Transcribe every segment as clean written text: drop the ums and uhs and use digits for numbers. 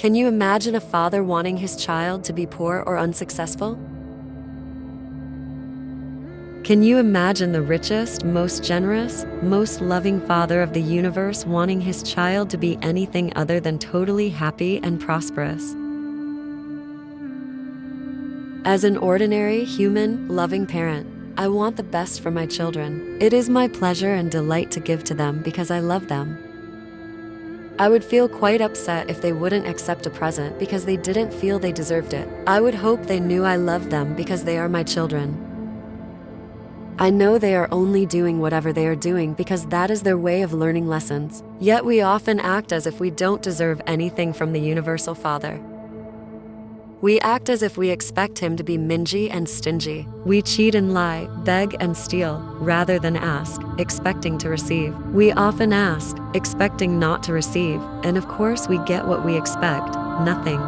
Can you imagine a father wanting his child to be poor or unsuccessful? Can you imagine the richest, most generous, most loving father of the universe wanting his child to be anything other than totally happy and prosperous? As an ordinary, human, loving parent, I want the best for my children. It is my pleasure and delight to give to them because I love them. I would feel quite upset if they wouldn't accept a present because they didn't feel they deserved it. I would hope they knew I loved them because they are my children. I know they are only doing whatever they are doing because that is their way of learning lessons. Yet we often act as if we don't deserve anything from the Universal Father. We act as if we expect him to be mingy and stingy. We cheat and lie, beg and steal, rather than ask, expecting to receive. We often ask, expecting not to receive, and of course we get what we expect, nothing.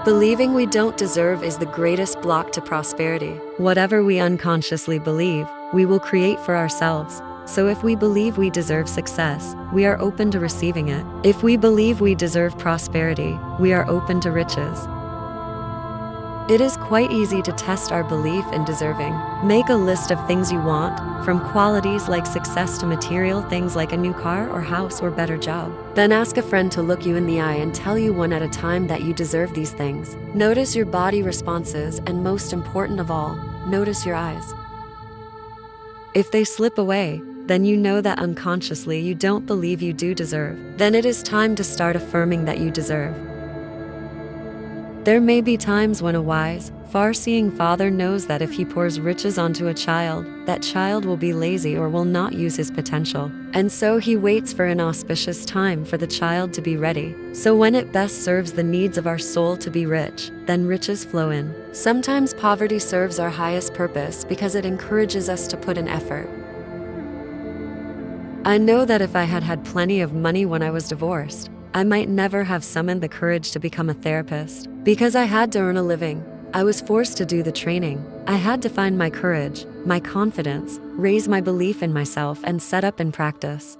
Believing we don't deserve is the greatest block to prosperity. Whatever we unconsciously believe, we will create for ourselves. So if we believe we deserve success, we are open to receiving it. If we believe we deserve prosperity, we are open to riches. It is quite easy to test our belief in deserving. Make a list of things you want, from qualities like success to material things like a new car or house or better job. Then ask a friend to look you in the eye and tell you one at a time that you deserve these things. Notice your body responses, and most important of all, notice your eyes. If they slip away, then you know that unconsciously you don't believe you do deserve. Then it is time to start affirming that you deserve. There may be times when a wise, far-seeing father knows that if he pours riches onto a child, that child will be lazy or will not use his potential. And so he waits for an auspicious time for the child to be ready. So when it best serves the needs of our soul to be rich, then riches flow in. Sometimes poverty serves our highest purpose because it encourages us to put in effort. I know that if I had had plenty of money when I was divorced, I might never have summoned the courage to become a therapist. Because I had to earn a living, I was forced to do the training. I had to find my courage, my confidence, raise my belief in myself, and set up in practice.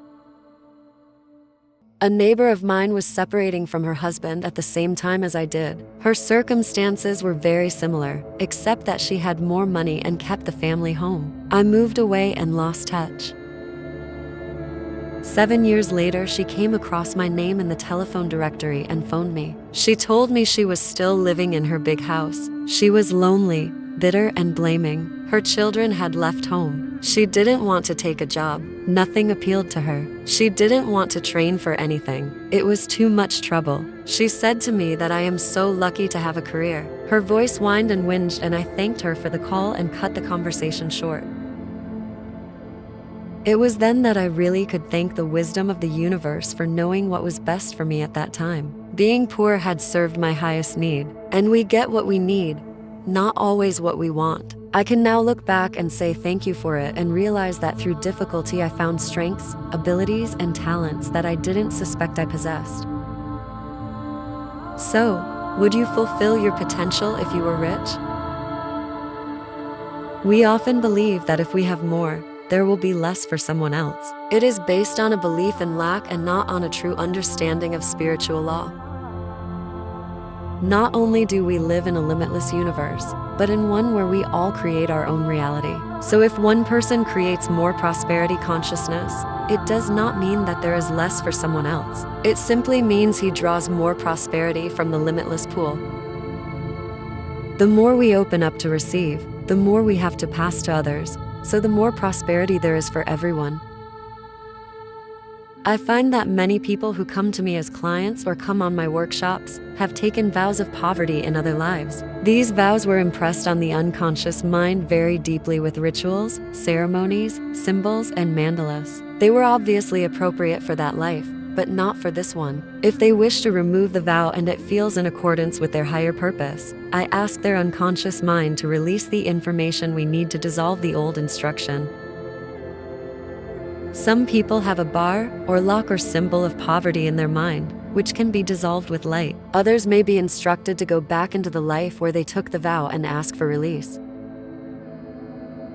A neighbor of mine was separating from her husband at the same time as I did. Her circumstances were very similar, except that she had more money and kept the family home. I moved away and lost touch. 7 years later, she came across my name in the telephone directory and phoned me. She told me she was still living in her big house. She was lonely, bitter, and blaming. Her children had left home. She didn't want to take a job. Nothing appealed to her. She didn't want to train for anything. It was too much trouble. She said to me that I am so lucky to have a career. Her voice whined and whinged, and I thanked her for the call and cut the conversation short. It was then that I really could thank the wisdom of the universe for knowing what was best for me at that time. Being poor had served my highest need, and we get what we need, not always what we want. I can now look back and say thank you for it and realize that through difficulty I found strengths, abilities, and talents that I didn't suspect I possessed. So, would you fulfill your potential if you were rich? We often believe that if we have more, there will be less for someone else. It is based on a belief in lack and not on a true understanding of spiritual law. Not only do we live in a limitless universe, but in one where we all create our own reality. So if one person creates more prosperity consciousness, it does not mean that there is less for someone else. It simply means he draws more prosperity from the limitless pool. The more we open up to receive, the more we have to pass to others. So the more prosperity there is for everyone. I find that many people who come to me as clients or come on my workshops have taken vows of poverty in other lives. These vows were impressed on the unconscious mind very deeply with rituals, ceremonies, symbols, and mandalas. They were obviously appropriate for that life, but not for this one. If they wish to remove the vow and it feels in accordance with their higher purpose, I ask their unconscious mind to release the information we need to dissolve the old instruction. Some people have a bar, or lock, or symbol of poverty in their mind, which can be dissolved with light. Others may be instructed to go back into the life where they took the vow and ask for release.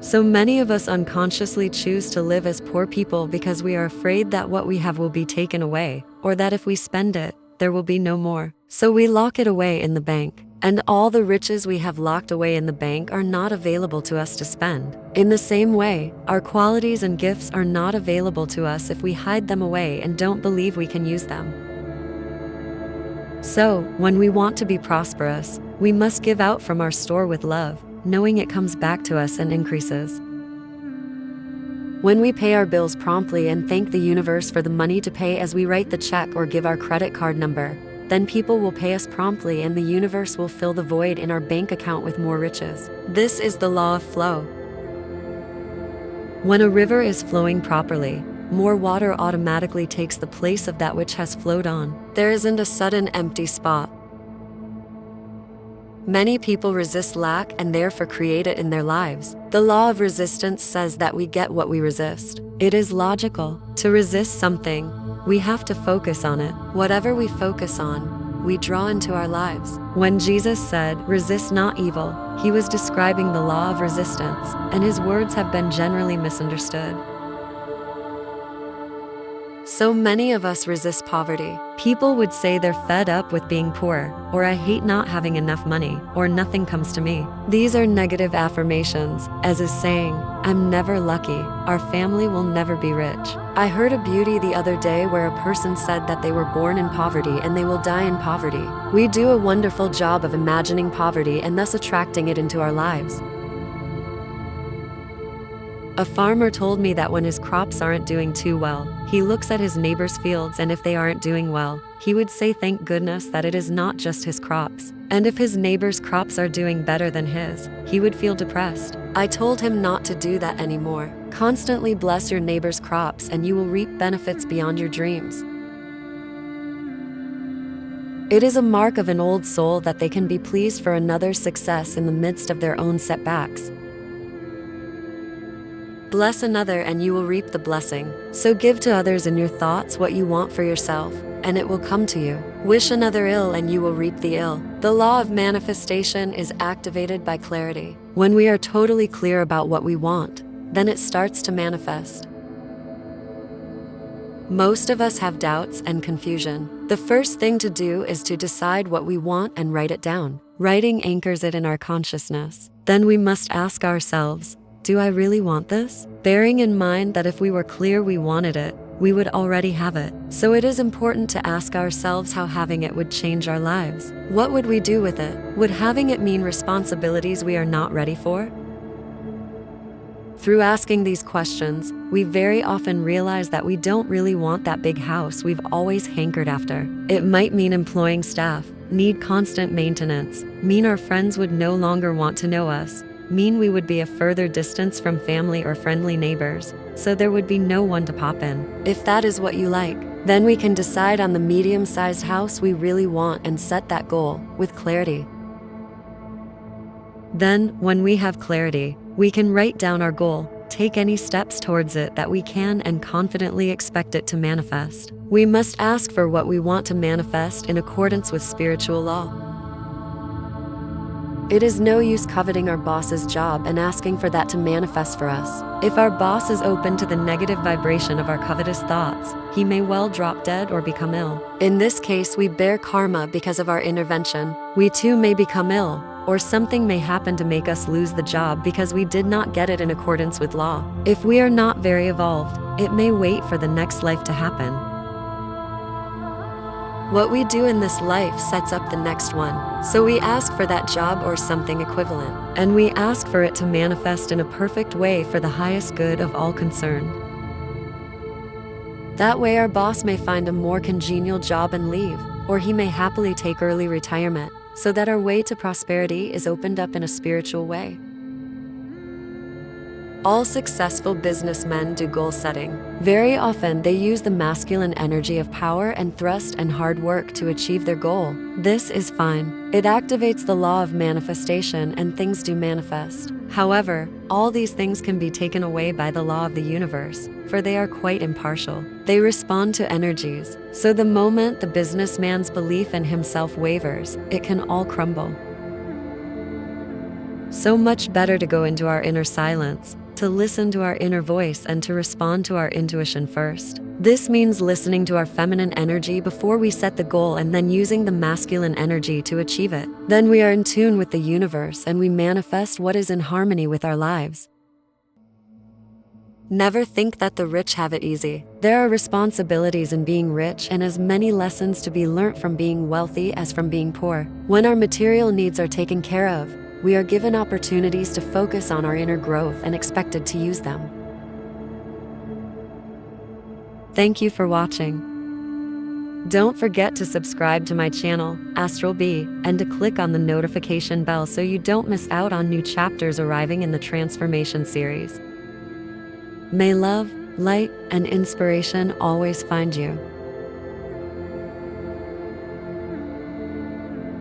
So many of us unconsciously choose to live as poor people because we are afraid that what we have will be taken away, or that if we spend it, there will be no more. So we lock it away in the bank. And all the riches we have locked away in the bank are not available to us to spend. In the same way, our qualities and gifts are not available to us if we hide them away and don't believe we can use them. So, when we want to be prosperous, we must give out from our store with love, knowing it comes back to us and increases. When we pay our bills promptly and thank the universe for the money to pay as we write the check or give our credit card number, then people will pay us promptly and the universe will fill the void in our bank account with more riches. This is the law of flow. When a river is flowing properly, more water automatically takes the place of that which has flowed on. There isn't a sudden empty spot. Many people resist lack and therefore create it in their lives. The law of resistance says that we get what we resist. It is logical. To resist something, we have to focus on it. Whatever we focus on, we draw into our lives. When Jesus said, "Resist not evil," he was describing the law of resistance, and his words have been generally misunderstood. So many of us resist poverty. People would say they're fed up with being poor, or "I hate not having enough money," or "nothing comes to me." These are negative affirmations, as is saying, "I'm never lucky, our family will never be rich." I heard a beauty the other day where a person said that they were born in poverty and they will die in poverty. We do a wonderful job of imagining poverty and thus attracting it into our lives. A farmer told me that when his crops aren't doing too well, he looks at his neighbor's fields, and if they aren't doing well, he would say thank goodness that it is not just his crops. And if his neighbor's crops are doing better than his, he would feel depressed. I told him not to do that anymore. Constantly bless your neighbor's crops and you will reap benefits beyond your dreams. It is a mark of an old soul that they can be pleased for another's success in the midst of their own setbacks. Bless another and you will reap the blessing. So give to others in your thoughts what you want for yourself, and it will come to you. Wish another ill and you will reap the ill. The law of manifestation is activated by clarity. When we are totally clear about what we want, then it starts to manifest. Most of us have doubts and confusion. The first thing to do is to decide what we want and write it down. Writing anchors it in our consciousness. Then we must ask ourselves, do I really want this? Bearing in mind that if we were clear we wanted it, we would already have it. So it is important to ask ourselves how having it would change our lives. What would we do with it? Would having it mean responsibilities we are not ready for? Through asking these questions, we very often realize that we don't really want that big house we've always hankered after. It might mean employing staff, need constant maintenance, mean our friends would no longer want to know us, mean we would be a further distance from family or friendly neighbors, so there would be no one to pop in. If that is what you like, then we can decide on the medium-sized house we really want and set that goal with clarity. Then, when we have clarity, we can write down our goal, take any steps towards it that we can, and confidently expect it to manifest. We must ask for what we want to manifest in accordance with spiritual law. It is no use coveting our boss's job and asking for that to manifest for us. If our boss is open to the negative vibration of our covetous thoughts, he may well drop dead or become ill. In this case, we bear karma because of our intervention. We too may become ill, or something may happen to make us lose the job because we did not get it in accordance with law. If we are not very evolved, it may wait for the next life to happen. What we do in this life sets up the next one. So we ask for that job or something equivalent, and we ask for it to manifest in a perfect way for the highest good of all concerned. That way our boss may find a more congenial job and leave, or he may happily take early retirement, so that our way to prosperity is opened up in a spiritual way. All successful businessmen do goal setting. Very often they use the masculine energy of power and thrust and hard work to achieve their goal. This is fine. It activates the law of manifestation and things do manifest. However, all these things can be taken away by the law of the universe, for they are quite impartial. They respond to energies. So the moment the businessman's belief in himself wavers, it can all crumble. So much better to go into our inner silence, to listen to our inner voice and to respond to our intuition first. This means listening to our feminine energy before we set the goal and then using the masculine energy to achieve it. Then we are in tune with the universe and we manifest what is in harmony with our lives. Never think that the rich have it easy. There are responsibilities in being rich and as many lessons to be learnt from being wealthy as from being poor. When our material needs are taken care of, we are given opportunities to focus on our inner growth and expected to use them. Thank you for watching. Don't forget to subscribe to my channel, Astral Bee, and to click on the notification bell so you don't miss out on new chapters arriving in the Transformation series. May love, light, and inspiration always find you.